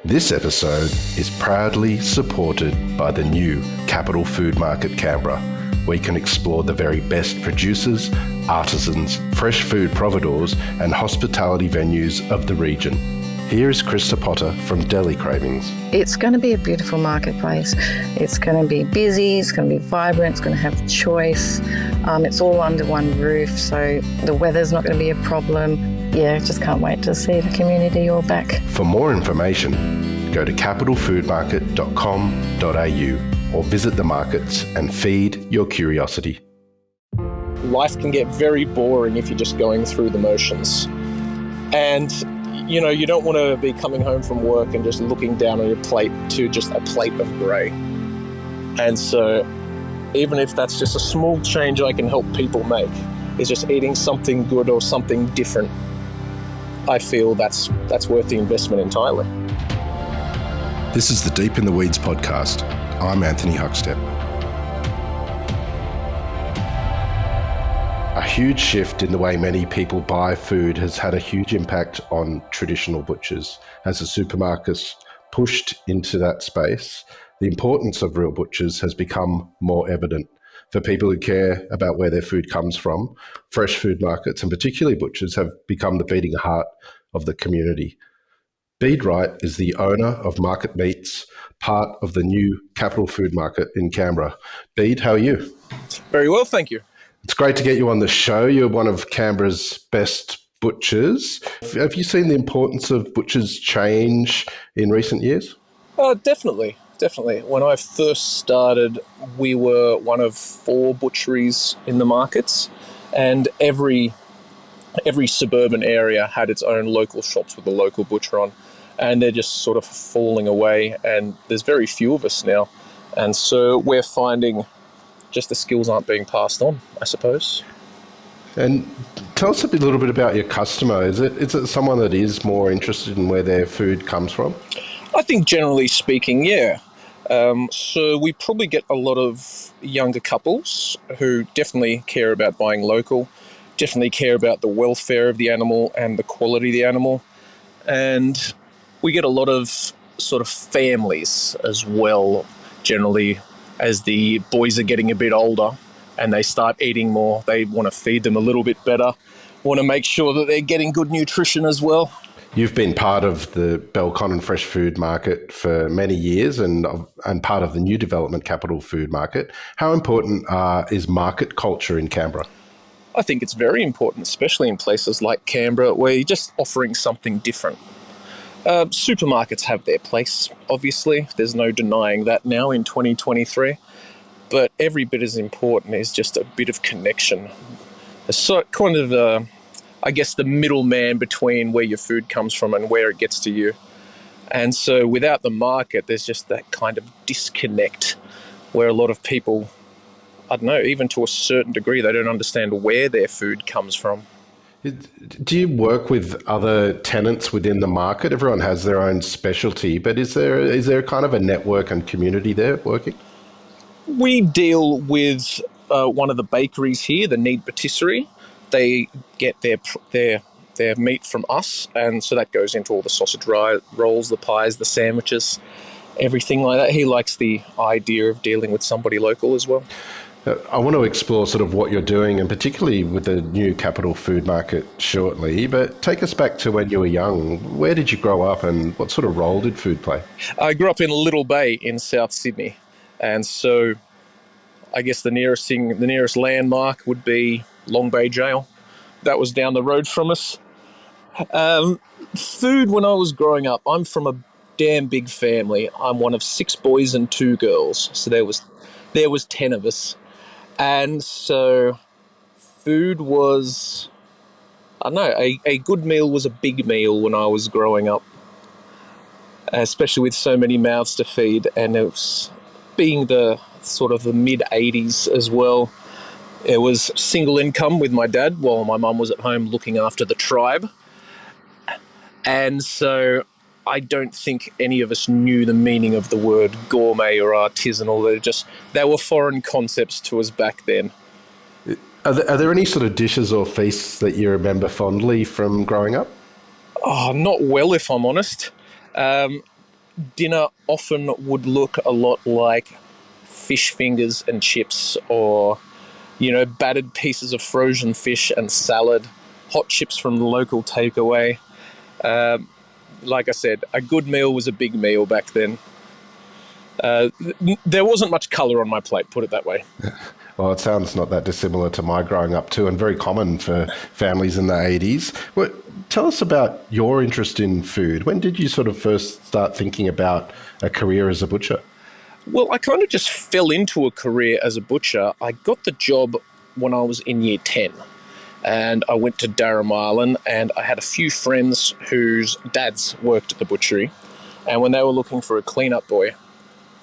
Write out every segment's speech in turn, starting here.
This episode is proudly supported by the new Capital Food Market Canberra, where you can explore the very best producers, artisans, fresh food providores and hospitality venues of the region. Here is Krista Potter from Deli Cravings. It's going to be a beautiful marketplace. It's going to be busy, it's going to be vibrant, it's going to have choice. It's all under one roof, so the weather's not going to be a problem. Yeah, just can't wait to see the community all back. For more information, go to capitalfoodmarket.com.au or visit the markets and feed your curiosity. Life can get very boring if you're just going through the motions. And you know, you don't want to be coming home from work and just looking down on your plate to just a plate of grey. And so even if that's just a small change I can help people make, is just eating something good or something different, I feel that's worth the investment entirely. This is the Deep in the Weeds podcast. I'm Anthony Huckstep. A huge shift in the way many people buy food has had a huge impact on traditional butchers. As the supermarkets pushed into that space, the importance of real butchers has become more evident. For people who care about where their food comes from, fresh food markets, and particularly butchers, have become the beating heart of the community. Bede Wright is the owner of Market Meats, part of the new Capital Food Market in Canberra. Bede, how are you? Very well, thank you. It's great to get you on the show. You're one of Canberra's best butchers. Have you seen the importance of butchers change in recent years? Definitely. When I first started, we were one of 4 butcheries in the markets, and every suburban area had its own local shops with a local butcher on, and they're just sort of falling away, and there's very few of us now. And so we're finding just the skills aren't being passed on, I suppose. And tell us a little bit about your customer. Is it someone that is more interested in where their food comes from? I think generally speaking, yeah. So we probably get a lot of younger couples who definitely care about buying local, definitely care about the welfare of the animal and the quality of the animal. And we get a lot of sort of families as well, generally, as the boys are getting a bit older and they start eating more. They want to feed them a little bit better, want to make sure that they're getting good nutrition as well. You've been part of the Belconnen Fresh Food Market for many years and part of the new development Capital Food Market. How important is market culture in Canberra? I think it's very important, especially in places like Canberra, where you're just offering something different. Supermarkets have their place, obviously. There's no denying that now in 2023. But every bit as important is just a bit of connection. So kind of I guess the middleman between where your food comes from and where it gets to you. And so without the market, there's just that kind of disconnect where a lot of people, I don't know, even to a certain degree, they don't understand where their food comes from. Do you work with other tenants within the market? Everyone has their own specialty, but is there kind of a network and community there working? We deal with one of the bakeries here, the Need Patisserie. They get their meat from us, and so that goes into all the sausage rolls, the pies, the sandwiches, everything like that. He likes the idea of dealing with somebody local as well. I want to explore sort of what you're doing, and particularly with the new Capital Food Market shortly, but take us back to when you were young. Where did you grow up and what sort of role did food play? I grew up in Little Bay in South Sydney, and so I guess the nearest landmark would be Long Bay Jail. That was down the road from us. Food when I was growing up, I'm from a damn big family. I'm one of 6 boys and 2 girls, so there was 10 of us. And so food was, I don't know, a good meal was a big meal when I was growing up, especially with so many mouths to feed. And it was being the sort of the mid-80s as well. It was single income with my dad while my mum was at home looking after the tribe. And so I don't think any of us knew the meaning of the word gourmet or artisanal. They were foreign concepts to us back then. Are there any sort of dishes or feasts that you remember fondly from growing up? Oh, not well, if I'm honest. dinner often would look a lot like fish fingers and chips, or battered pieces of frozen fish and salad, hot chips from the local takeaway. Like I said, a good meal was a big meal back then. There wasn't much colour on my plate, put it that way. Well, it sounds not that dissimilar to my growing up too, and very common for families in the 80s. Well, tell us about your interest in food. When did you sort of first start thinking about a career as a butcher? Well, I kind of just fell into a career as a butcher. I got the job when I was in year 10, and I went to Darram Island, and I had a few friends whose dads worked at the butchery, and when they were looking for a cleanup boy,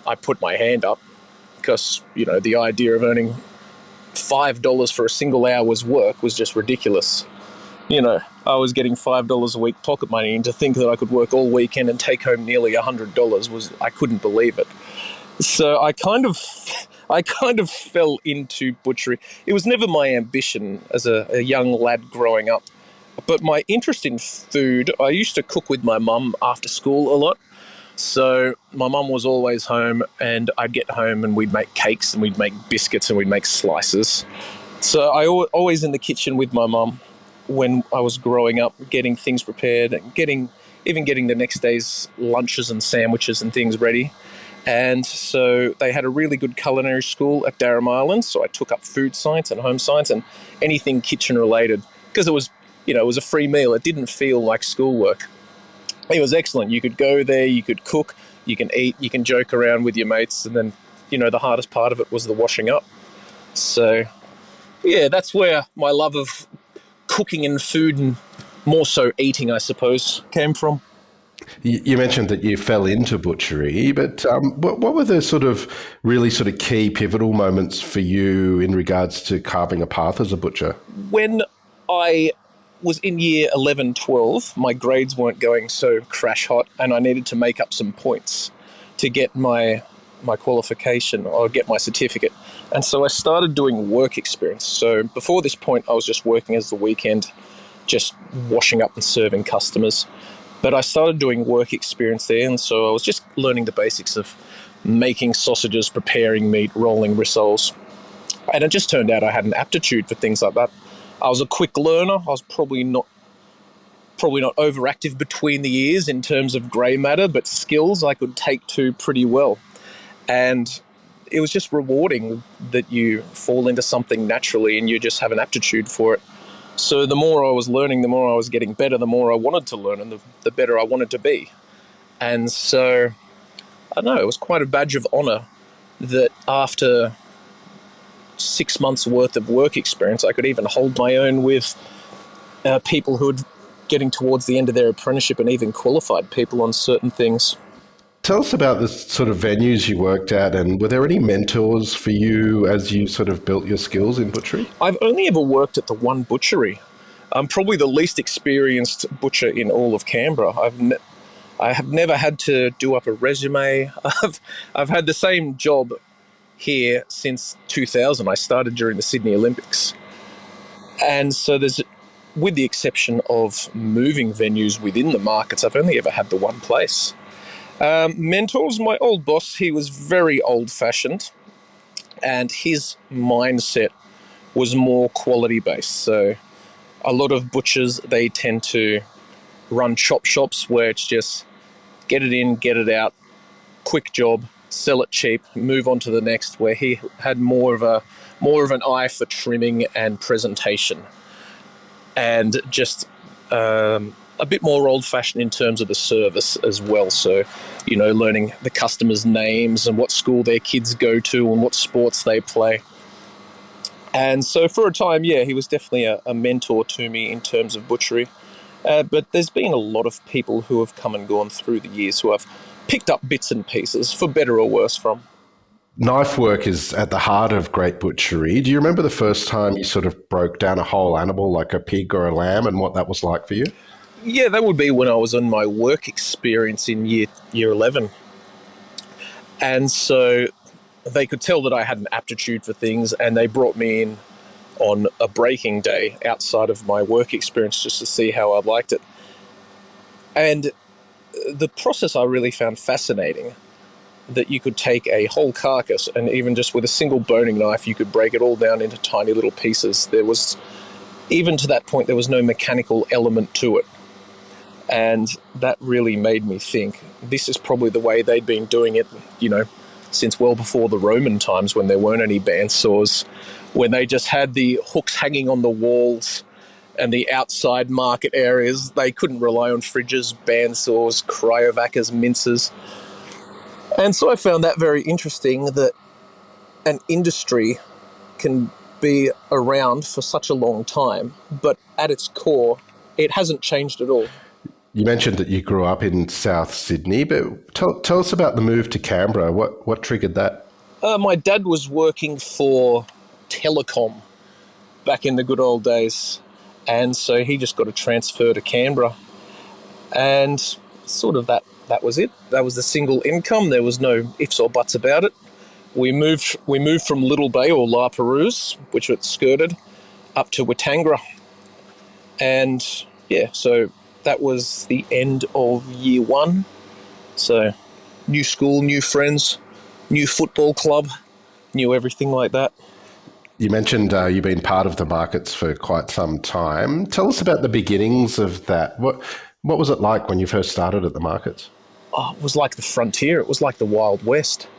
I put my hand up because, the idea of earning $5 for a single hour's work was just ridiculous. I was getting $5 a week pocket money, and to think that I could work all weekend and take home nearly $100 I couldn't believe it. So I kind of fell into butchery. It was never my ambition as a young lad growing up, but my interest in food, I used to cook with my mum after school a lot. So my mum was always home, and I'd get home and we'd make cakes and we'd make biscuits and we'd make slices. So I always in the kitchen with my mum when I was growing up, getting things prepared and getting the next day's lunches and sandwiches and things ready. And so they had a really good culinary school at Darram Island. So I took up food science and home science and anything kitchen related, because it was a free meal. It didn't feel like schoolwork. It was excellent. You could go there, you could cook, you can eat, you can joke around with your mates, and then, the hardest part of it was the washing up. So, yeah, that's where my love of cooking and food, and more so eating, I suppose, came from. You mentioned that you fell into butchery, but what were the really key pivotal moments for you in regards to carving a path as a butcher? When I was in year 11, 12, my grades weren't going so crash hot, and I needed to make up some points to get my qualification or get my certificate. And so I started doing work experience. So before this point, I was just working as the weekend, just washing up and serving customers. But I started doing work experience there, and so I was just learning the basics of making sausages, preparing meat, rolling rissoles. And it just turned out I had an aptitude for things like that. I was a quick learner. I was probably not overactive between the ears in terms of grey matter, but skills I could take to pretty well. And it was just rewarding that you fall into something naturally and you just have an aptitude for it. So the more I was learning, the more I was getting better, the more I wanted to learn, and the better I wanted to be. And so, I don't know, it was quite a badge of honour that after 6 months worth of work experience, I could even hold my own with people who were getting towards the end of their apprenticeship, and even qualified people on certain things. Tell us about the sort of venues you worked at, and were there any mentors for you as you sort of built your skills in butchery? I've only ever worked at the one butchery. I'm probably the least experienced butcher in all of Canberra. I have never had to do up a resume. I've had the same job here since 2000. I started during the Sydney Olympics. And so with the exception of moving venues within the markets, I've only ever had the one place. Mentors, my old boss, he was very old-fashioned, and his mindset was more quality-based. So a lot of butchers, they tend to run chop shops where it's just get it in, get it out, quick job, sell it cheap, move on to the next, where he had more of an eye for trimming and presentation, and just a bit more old-fashioned in terms of the service as well. So, learning the customers' names and what school their kids go to and what sports they play. And so for a time, yeah, he was definitely a mentor to me in terms of butchery. But there's been a lot of people who have come and gone through the years who I've picked up bits and pieces, for better or worse, from. Knife work is at the heart of great butchery. Do you remember the first time you sort of broke down a whole animal like a pig or a lamb, and what that was like for you? Yeah, that would be when I was on my work experience in year 11. And so they could tell that I had an aptitude for things, and they brought me in on a breaking day outside of my work experience just to see how I liked it. And the process I really found fascinating, that you could take a whole carcass and even just with a single boning knife, you could break it all down into tiny little pieces. There was, even to that point, there was no mechanical element to it. And that really made me think this is probably the way they'd been doing it, since well before the Roman times, when there weren't any bandsaws, when they just had the hooks hanging on the walls and the outside market areas. They couldn't rely on fridges, bandsaws, cryovacs, mincers. And so I found that very interesting, that an industry can be around for such a long time, but at its core, it hasn't changed at all. You mentioned that you grew up in South Sydney, but tell us about the move to Canberra. What triggered that? My dad was working for Telecom back in the good old days, and so he just got a transfer to Canberra, and sort of that was it. That was the single income. There was no ifs or buts about it. We moved from Little Bay, or La Perouse, which it skirted, up to Watangra, and yeah, so that was the end of year one. So new school, new friends, new football club, new everything like that. You mentioned you've been part of the markets for quite some time. Tell us about the beginnings of that. What was it like when you first started at the markets? Oh, it was like the frontier. It was like the Wild West.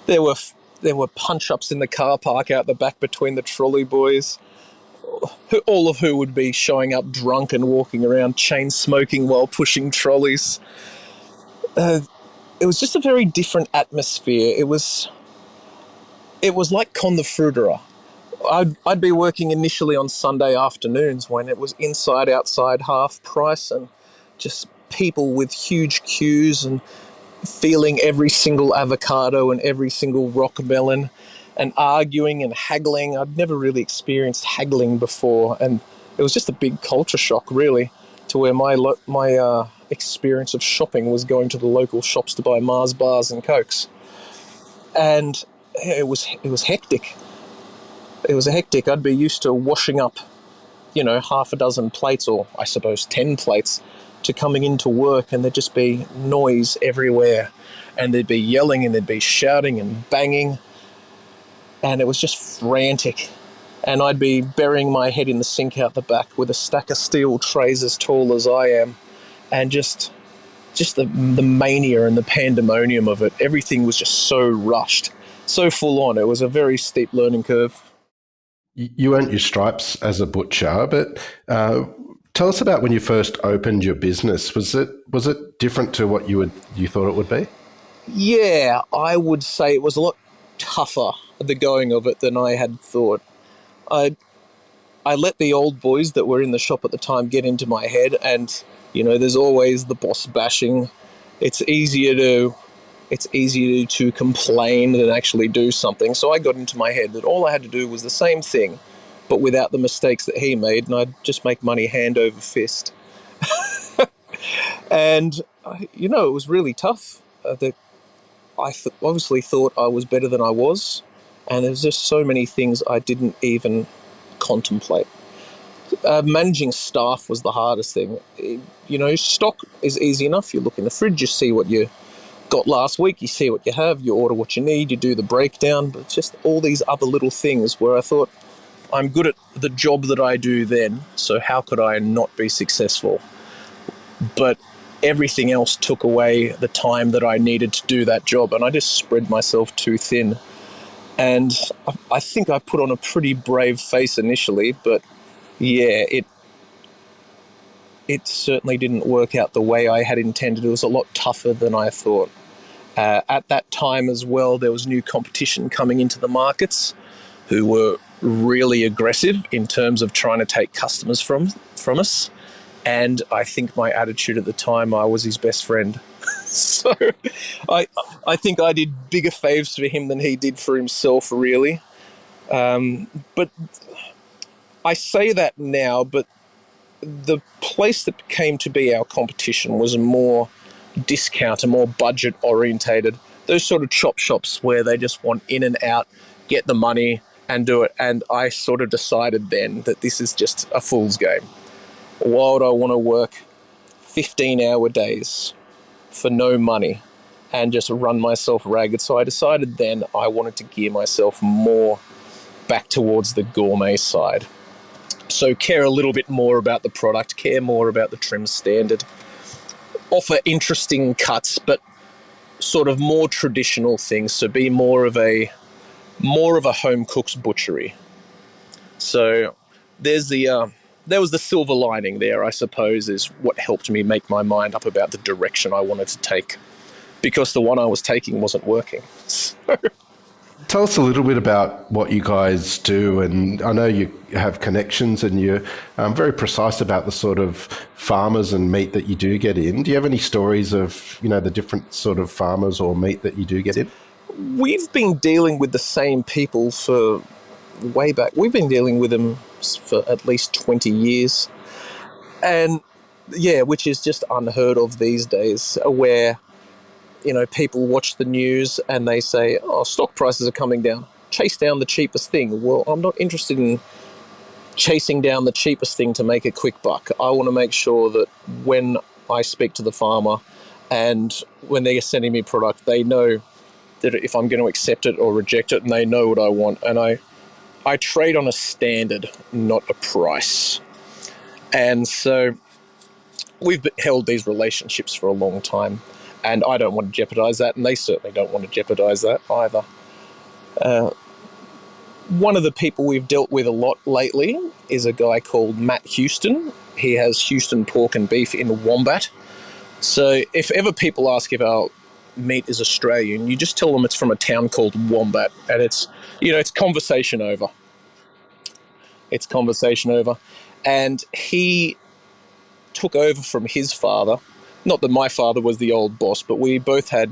There were punch-ups in the car park out the back between the trolley boys, all of who would be showing up drunk and walking around chain smoking while pushing trolleys. It was just a very different atmosphere. It was like Con the Fruiterer. I'd be working initially on Sunday afternoons when it was inside, outside, half price, and just people with huge queues and feeling every single avocado and every single rock melon and arguing and haggling. I'd never really experienced haggling before, and it was just a big culture shock, really, to where my experience of shopping was going to the local shops to buy Mars bars and Cokes. And it was hectic. It was hectic. I'd be used to washing up, half a dozen plates, or I suppose 10 plates, to coming into work, and there'd just be noise everywhere, and there'd be yelling and there'd be shouting and banging, and it was just frantic. And I'd be burying my head in the sink out the back with a stack of steel trays as tall as I am, and just the mania and the pandemonium of it. Everything was just so rushed, so full on. It was a very steep learning curve. You earned your stripes as a butcher, but tell us about when you first opened your business. Was it different to what you thought it would be? Yeah, I would say it was a lot tougher, the going of it, than I had thought. I let the old boys that were in the shop at the time get into my head, and there's always the boss bashing. It's easier to complain than actually do something. So I got into my head that all I had to do was the same thing, but without the mistakes that he made, and I'd just make money hand over fist. And it was really tough. I obviously thought I was better than I was, and there's just so many things I didn't even contemplate. Managing staff was the hardest thing. Stock is easy enough. You look in the fridge, you see what you got last week, you see what you have, you order what you need, you do the breakdown, but it's just all these other little things where I thought, I'm good at the job that I do then, so how could I not be successful? But everything else took away the time that I needed to do that job, and I just spread myself too thin. And I think I put on a pretty brave face initially, but yeah, it certainly didn't work out the way I had intended. It was a lot tougher than I thought. At that time as well, there was new competition coming into the markets who were really aggressive in terms of trying to take customers from us. And I think my attitude at the time, I was his best friend. So I think I did bigger favours for him than he did for himself, really. But I say that now, but the place that came to be our competition was more discount and more budget orientated. Those sort of chop shops where they just want in and out, get the money and do it. And I sort of decided then that this is just a fool's game. Why would I want to work 15-hour days for no money and just run myself ragged. So I decided then I wanted to gear myself more back towards the gourmet side. So care a little bit more about the product, care more about the trim standard, offer interesting cuts, but sort of more traditional things. So be more of a home cook's butchery. So there was the silver lining there, I suppose, is what helped me make my mind up about the direction I wanted to take, because the one I was taking wasn't working. Tell us a little bit about what you guys do, and I know you have connections and you're very precise about the sort of farmers and meat that you do get in. Do you have any stories of, the different sort of farmers or meat that you do get in? We've been dealing with the same people for way back. We've been dealing with them for at least 20 years. And yeah, which is just unheard of these days, where, people watch the news and they say, oh, stock prices are coming down. Chase down the cheapest thing. Well, I'm not interested in chasing down the cheapest thing to make a quick buck. I want to make sure that when I speak to the farmer and when they're sending me product, they know that if I'm going to accept it or reject it, and they know what I want. And I trade on a standard, not a price. And so we've held these relationships for a long time, and I don't want to jeopardize that, and they certainly don't want to jeopardize that either. One of the people we've dealt with a lot lately is a guy called Matt Houston. He has Houston pork and beef in Wombat. So if ever people ask if our meat is Australian, you just tell them it's from a town called Wombat, and it's conversation over. It's conversation over. And he took over from his father. Not that my father was the old boss, but we both had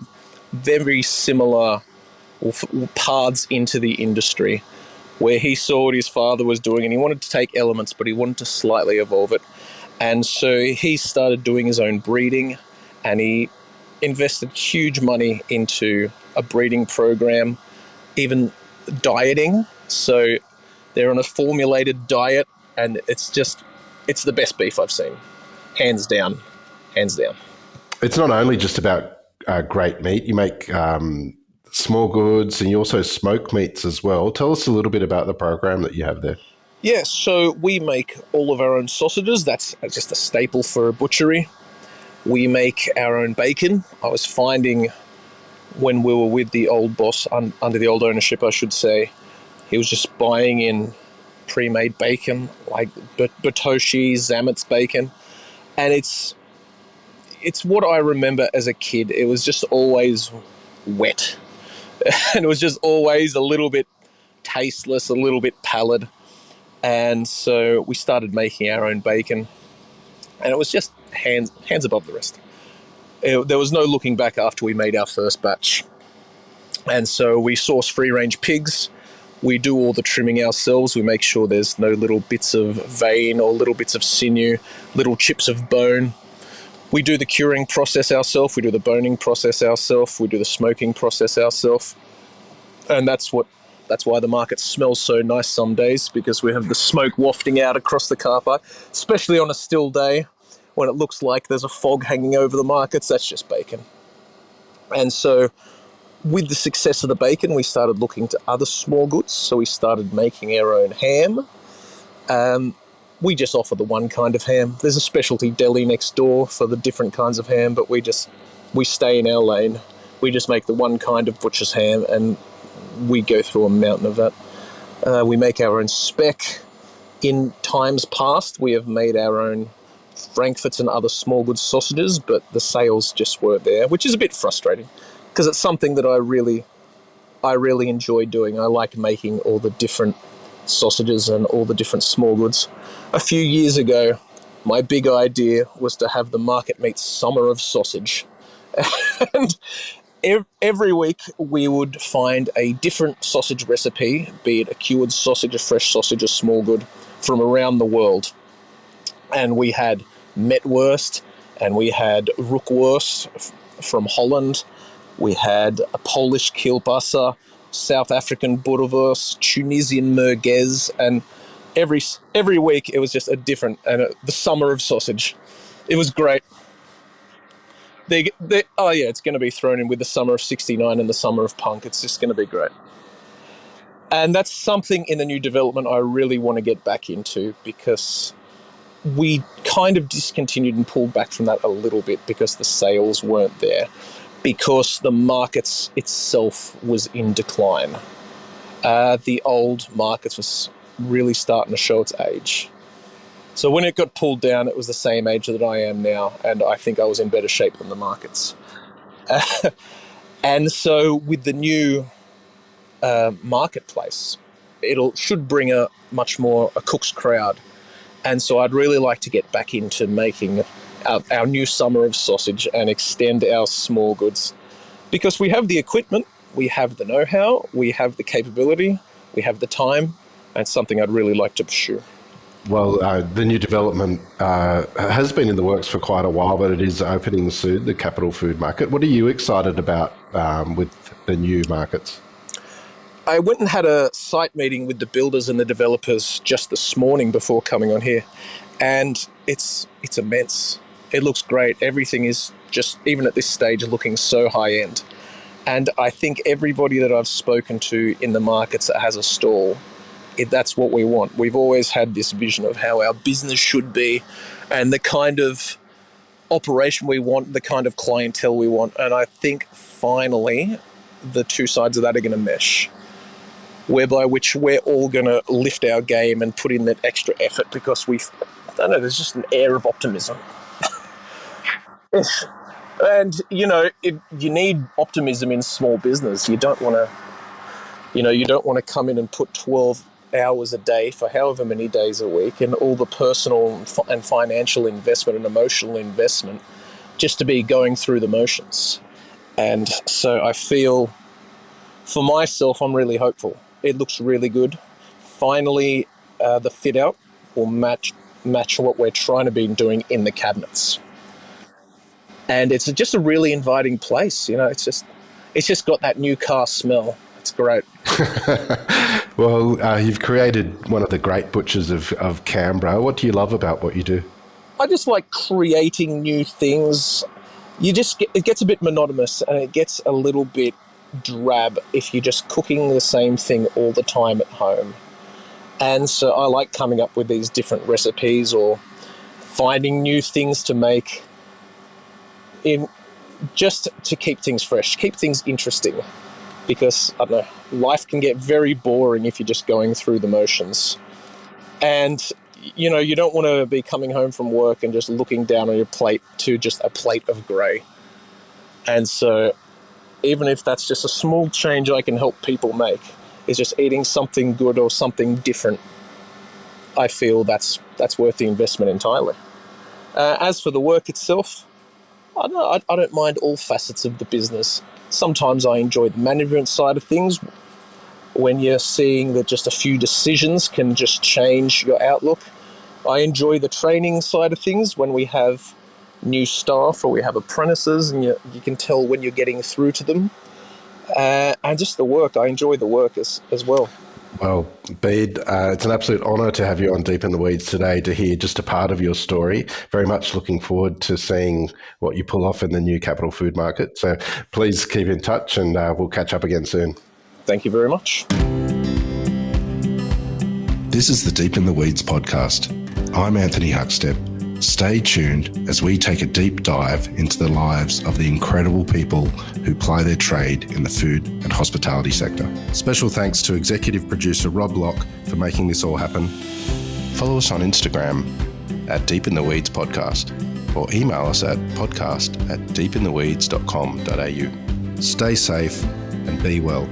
very similar paths into the industry, where he saw what his father was doing and he wanted to take elements, but he wanted to slightly evolve it. And so he started doing his own breeding, and he invested huge money into a breeding program, even dieting. So they're on a formulated diet, and it's the best beef I've seen. Hands down. It's not only just about great meat. You make small goods, and you also smoke meats as well. Tell us a little bit about the program that you have there. Yeah, so we make all of our own sausages. That's just a staple for a butchery. We make our own bacon. I was finding when we were with the old boss, under the old ownership, I should say, he was just buying in pre-made bacon, like Batoshi, Zamet's bacon. And it's what I remember as a kid. It was just always wet. And it was just always a little bit tasteless, a little bit pallid. And so we started making our own bacon. And it was just hands above the rest. There was no looking back after we made our first batch. And so we source free-range pigs. We do all the trimming ourselves. We make sure there's no little bits of vein or little bits of sinew, little chips of bone. We do the curing process ourselves. We do the boning process ourselves. We do the smoking process ourselves. And that's why the market smells so nice some days, because we have the smoke wafting out across the car park, especially on a still day when it looks like there's a fog hanging over the markets. That's just bacon. And so with the success of the bacon, we started looking to other small goods. So we started making our own ham. We just offer the one kind of ham. There's a specialty deli next door for the different kinds of ham, but we stay in our lane. We just make the one kind of butcher's ham, and we go through a mountain of that. We make our own speck. In times past, we have made our own frankfurts and other small goods sausages, but the sales just weren't there, which is a bit frustrating, because it's something that I really enjoy doing. I like making all the different sausages and all the different small goods. A few years ago, my big idea was to have the Market Meat Summer of Sausage. And every week we would find a different sausage recipe, be it a cured sausage, a fresh sausage, a small good, from around the world. And we had metwurst, and we had rookworst from Holland. We had a Polish kielbasa, South African boerewurst, Tunisian merguez, and every week it was just a different, and the summer of sausage. It was great. It's going to be thrown in with the summer of '69 and the summer of punk. It's just going to be great. And that's something in the new development I really want to get back into, because we kind of discontinued and pulled back from that a little bit because the sales weren't there, because the markets itself was in decline. The old markets was really starting to show its age. So when it got pulled down, it was the same age that I am now, and I think I was in better shape than the markets. And so with the new marketplace, should bring a much more a cook's crowd. And so I'd really like to get back into making our new summer of sausage and extend our small goods, because we have the equipment, we have the know-how, we have the capability, we have the time, and something I'd really like to pursue. Well, the new development has been in the works for quite a while, but it is opening soon, the Capital Food Market. What are you excited about with the new markets? I went and had a site meeting with the builders and the developers just this morning before coming on here, and it's immense. It looks great. Everything is just, even at this stage, looking so high end. And I think everybody that I've spoken to in the markets that has a stall, that's what we want. We've always had this vision of how our business should be and the kind of operation we want, the kind of clientele we want. And I think finally the two sides of that are going to mesh, whereby which we're all going to lift our game and put in that extra effort, because I don't know, there's just an air of optimism. And, you need optimism in small business. You don't want to come in and put 12 hours a day for however many days a week and all the personal and financial investment and emotional investment just to be going through the motions. And so I feel, for myself, I'm really hopeful. It looks really good. Finally, the fit out will match what we're trying to be doing in the cabinets. And it's just a really inviting place. It's just got that new car smell. It's great. Well, you've created one of the great butchers of Canberra. What do you love about what you do? I just like creating new things. It gets a bit monotonous and it gets a little bit drab if you're just cooking the same thing all the time at home. And so I like coming up with these different recipes or finding new things to make, just to keep things fresh, keep things interesting. Because, I don't know, life can get very boring if you're just going through the motions. And, you don't want to be coming home from work and just looking down on your plate to just a plate of grey. And so even if that's just a small change I can help people make, is just eating something good or something different, I feel that's worth the investment entirely. As for the work itself, I don't mind all facets of the business. Sometimes I enjoy the management side of things, when you're seeing that just a few decisions can just change your outlook. I enjoy the training side of things, when we have new staff or we have apprentices and you can tell when you're getting through to them. And just the work, I enjoy the work as well. Well, Bede, it's an absolute honour to have you on Deep in the Weeds today, to hear just a part of your story. Very much looking forward to seeing what you pull off in the new Capital Food Market. So please keep in touch and we'll catch up again soon. Thank you very much. This is the Deep in the Weeds podcast. I'm Anthony Huckstep. Stay tuned as we take a deep dive into the lives of the incredible people who ply their trade in the food and hospitality sector. Special thanks to executive producer Rob Locke for making this all happen. Follow us on Instagram at Deep in the Weeds Podcast, or email us at podcast@deepintheweeds.com.au. Stay safe and be well.